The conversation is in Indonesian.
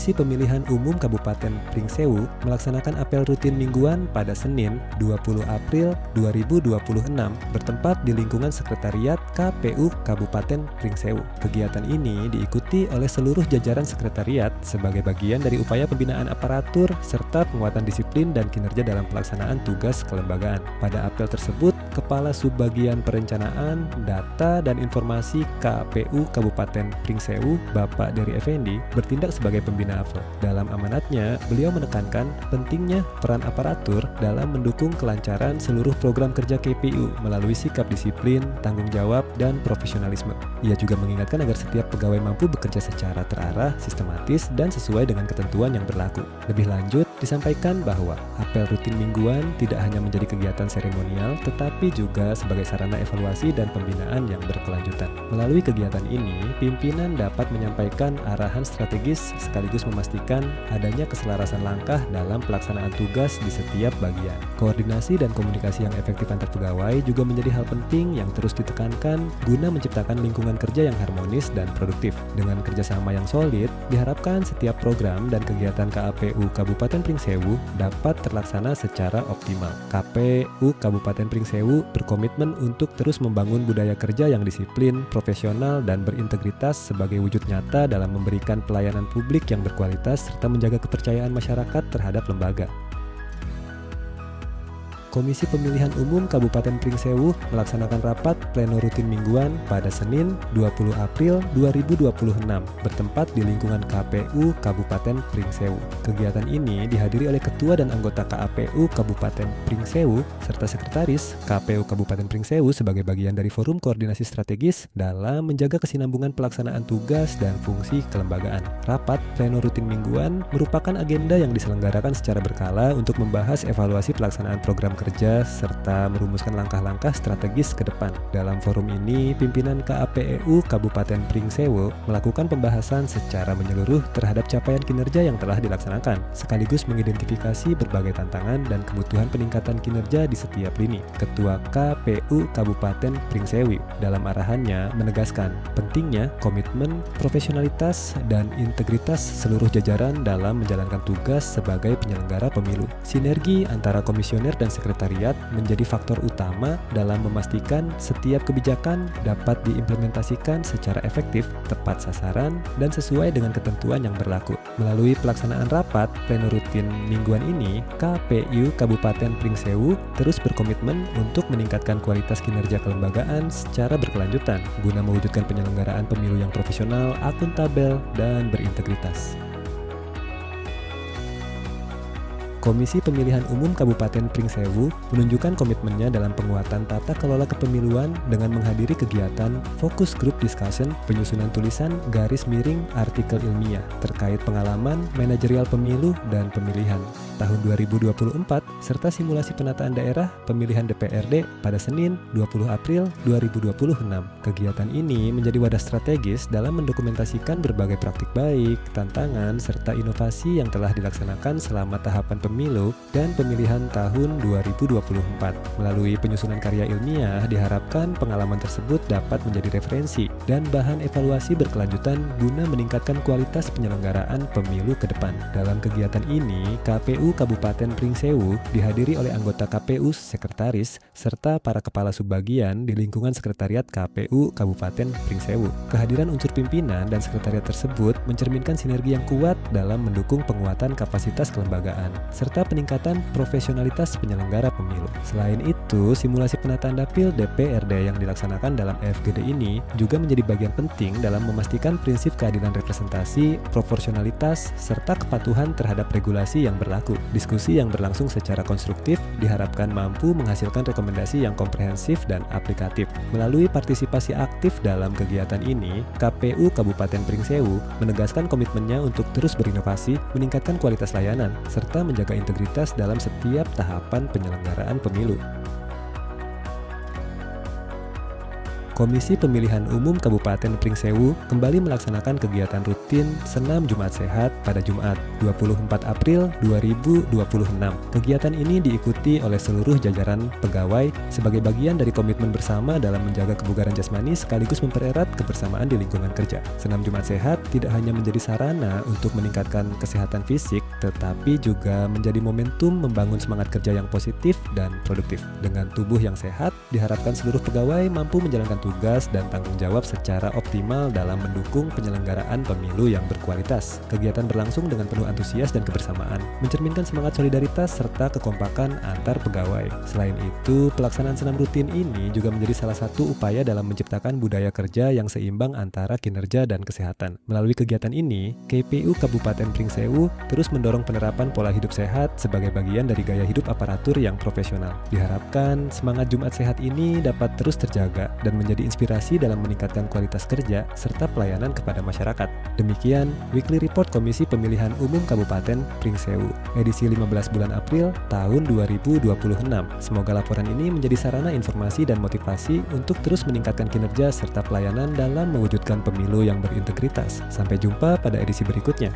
Komisi Pemilihan Umum Kabupaten Pringsewu melaksanakan apel rutin mingguan pada Senin 20 April 2026 bertempat di lingkungan Sekretariat KPU Kabupaten Pringsewu. Kegiatan ini diikuti oleh seluruh jajaran sekretariat sebagai bagian dari upaya pembinaan aparatur serta penguatan disiplin dan kinerja dalam pelaksanaan tugas kelembagaan. Pada apel tersebut, Kepala Subbagian Perencanaan, Data dan Informasi KPU Kabupaten Pringsewu, Bapak Dery Effendi, bertindak sebagai pembina apel. Dalam amanatnya, beliau menekankan pentingnya peran aparatur dalam mendukung kelancaran seluruh program kerja KPU melalui sikap disiplin, tanggung jawab, dan profesionalisme. Ia juga mengingatkan agar setiap pegawai mampu bekerja secara terarah, sistematis, dan sesuai dengan ketentuan yang berlaku. Lebih lanjut, disampaikan bahwa apel rutin mingguan tidak hanya menjadi kegiatan seremonial, tetapi juga sebagai sarana evaluasi dan pembinaan yang berkelanjutan. Melalui kegiatan ini, pimpinan dapat menyampaikan arahan strategis sekaligus memastikan adanya keselarasan langkah dalam pelaksanaan tugas di setiap bagian. Koordinasi dan komunikasi yang efektif antar pegawai juga menjadi hal penting yang terus ditekankan guna menciptakan lingkungan kerja yang harmonis dan produktif. Dengan kerjasama yang solid, diharapkan setiap program dan kegiatan KPU Kabupaten Pringsewu dapat terlaksana secara optimal. KPU Kabupaten Pringsewu berkomitmen untuk terus membangun budaya kerja yang disiplin, profesional, dan berintegritas sebagai wujud nyata dalam memberikan pelayanan publik yang berkualitas serta menjaga kepercayaan masyarakat terhadap lembaga. Komisi Pemilihan Umum Kabupaten Pringsewu melaksanakan rapat pleno rutin mingguan pada Senin 20 April 2026 bertempat di lingkungan KPU Kabupaten Pringsewu. Kegiatan ini dihadiri oleh Ketua dan anggota KPU Kabupaten Pringsewu serta Sekretaris KPU Kabupaten Pringsewu sebagai bagian dari forum koordinasi strategis dalam menjaga kesinambungan pelaksanaan tugas dan fungsi kelembagaan. Rapat pleno rutin mingguan merupakan agenda yang diselenggarakan secara berkala untuk membahas evaluasi pelaksanaan program kerja serta merumuskan langkah-langkah strategis ke depan. Dalam forum ini, pimpinan KPU Kabupaten Pringsewu melakukan pembahasan secara menyeluruh terhadap capaian kinerja yang telah dilaksanakan, sekaligus mengidentifikasi berbagai tantangan dan kebutuhan peningkatan kinerja di setiap lini. Ketua KPU Kabupaten Pringsewu dalam arahannya menegaskan pentingnya komitmen, profesionalitas, dan integritas seluruh jajaran dalam menjalankan tugas sebagai penyelenggara pemilu. Sinergi antara komisioner dan sekretariat menjadi faktor utama dalam memastikan setiap kebijakan dapat diimplementasikan secara efektif, tepat sasaran, dan sesuai dengan ketentuan yang berlaku. Melalui pelaksanaan rapat pleno rutin mingguan ini, KPU Kabupaten Pringsewu terus berkomitmen untuk meningkatkan kualitas kinerja kelembagaan secara berkelanjutan guna mewujudkan penyelenggaraan pemilu yang profesional, akuntabel, dan berintegritas. Komisi Pemilihan Umum Kabupaten Pringsewu menunjukkan komitmennya dalam penguatan tata kelola kepemiluan dengan menghadiri kegiatan Focus Group Discussion penyusunan tulisan garis miring artikel ilmiah terkait pengalaman manajerial pemilu dan pemilihan tahun 2024 serta simulasi penataan daerah pemilihan DPRD pada Senin 20 April 2026. Kegiatan ini menjadi wadah strategis dalam mendokumentasikan berbagai praktik baik, tantangan, serta inovasi yang telah dilaksanakan selama tahapan pemilu dan pemilihan tahun 2024. Melalui penyusunan karya ilmiah, diharapkan pengalaman tersebut dapat menjadi referensi dan bahan evaluasi berkelanjutan guna meningkatkan kualitas penyelenggaraan pemilu ke depan. Dalam kegiatan ini, KPU Kabupaten Pringsewu dihadiri oleh anggota KPU, sekretaris, serta para kepala subbagian di lingkungan Sekretariat KPU Kabupaten Pringsewu. Kehadiran unsur pimpinan dan sekretariat tersebut mencerminkan sinergi yang kuat dalam mendukung penguatan kapasitas kelembagaan serta peningkatan profesionalitas penyelenggara pemilu. Selain itu, simulasi penataan dapil DPRD yang dilaksanakan dalam FGD ini juga menjadi bagian penting dalam memastikan prinsip keadilan representasi, proporsionalitas, serta kepatuhan terhadap regulasi yang berlaku. Diskusi yang berlangsung secara konstruktif diharapkan mampu menghasilkan rekomendasi yang komprehensif dan aplikatif. Melalui partisipasi aktif dalam kegiatan ini, KPU Kabupaten Pringsewu menegaskan komitmennya untuk terus berinovasi, meningkatkan kualitas layanan, serta menjaga integritas dalam setiap tahapan penyelenggaraan pemilu. Komisi Pemilihan Umum Kabupaten Pringsewu kembali melaksanakan kegiatan rutin Senam Jumat Sehat pada Jumat 24 April 2026. Kegiatan ini diikuti oleh seluruh jajaran pegawai sebagai bagian dari komitmen bersama dalam menjaga kebugaran jasmani sekaligus mempererat kebersamaan di lingkungan kerja. Senam Jumat Sehat tidak hanya menjadi sarana untuk meningkatkan kesehatan fisik, tetapi juga menjadi momentum membangun semangat kerja yang positif dan produktif. Dengan tubuh yang sehat, diharapkan seluruh pegawai mampu menjalankan tugas dan tanggung jawab secara optimal dalam mendukung penyelenggaraan pemilu yang berkualitas. Kegiatan berlangsung dengan penuh antusias dan kebersamaan, mencerminkan semangat solidaritas serta kekompakan antar pegawai. Selain itu, pelaksanaan senam rutin ini juga menjadi salah satu upaya dalam menciptakan budaya kerja yang seimbang antara kinerja dan kesehatan. Melalui kegiatan ini, KPU Kabupaten Pringsewu terus mendorong penerapan pola hidup sehat sebagai bagian dari gaya hidup aparatur yang profesional. Diharapkan semangat Jumat Sehat ini dapat terus terjaga dan menjadi inspirasi dalam meningkatkan kualitas kerja serta pelayanan kepada masyarakat. Demikian Weekly Report Komisi Pemilihan Umum Kabupaten Pringsewu, edisi 15 bulan April tahun 2026. Semoga laporan ini menjadi sarana informasi dan motivasi untuk terus meningkatkan kinerja serta pelayanan dalam mewujudkan pemilu yang berintegritas. Sampai jumpa pada edisi berikutnya.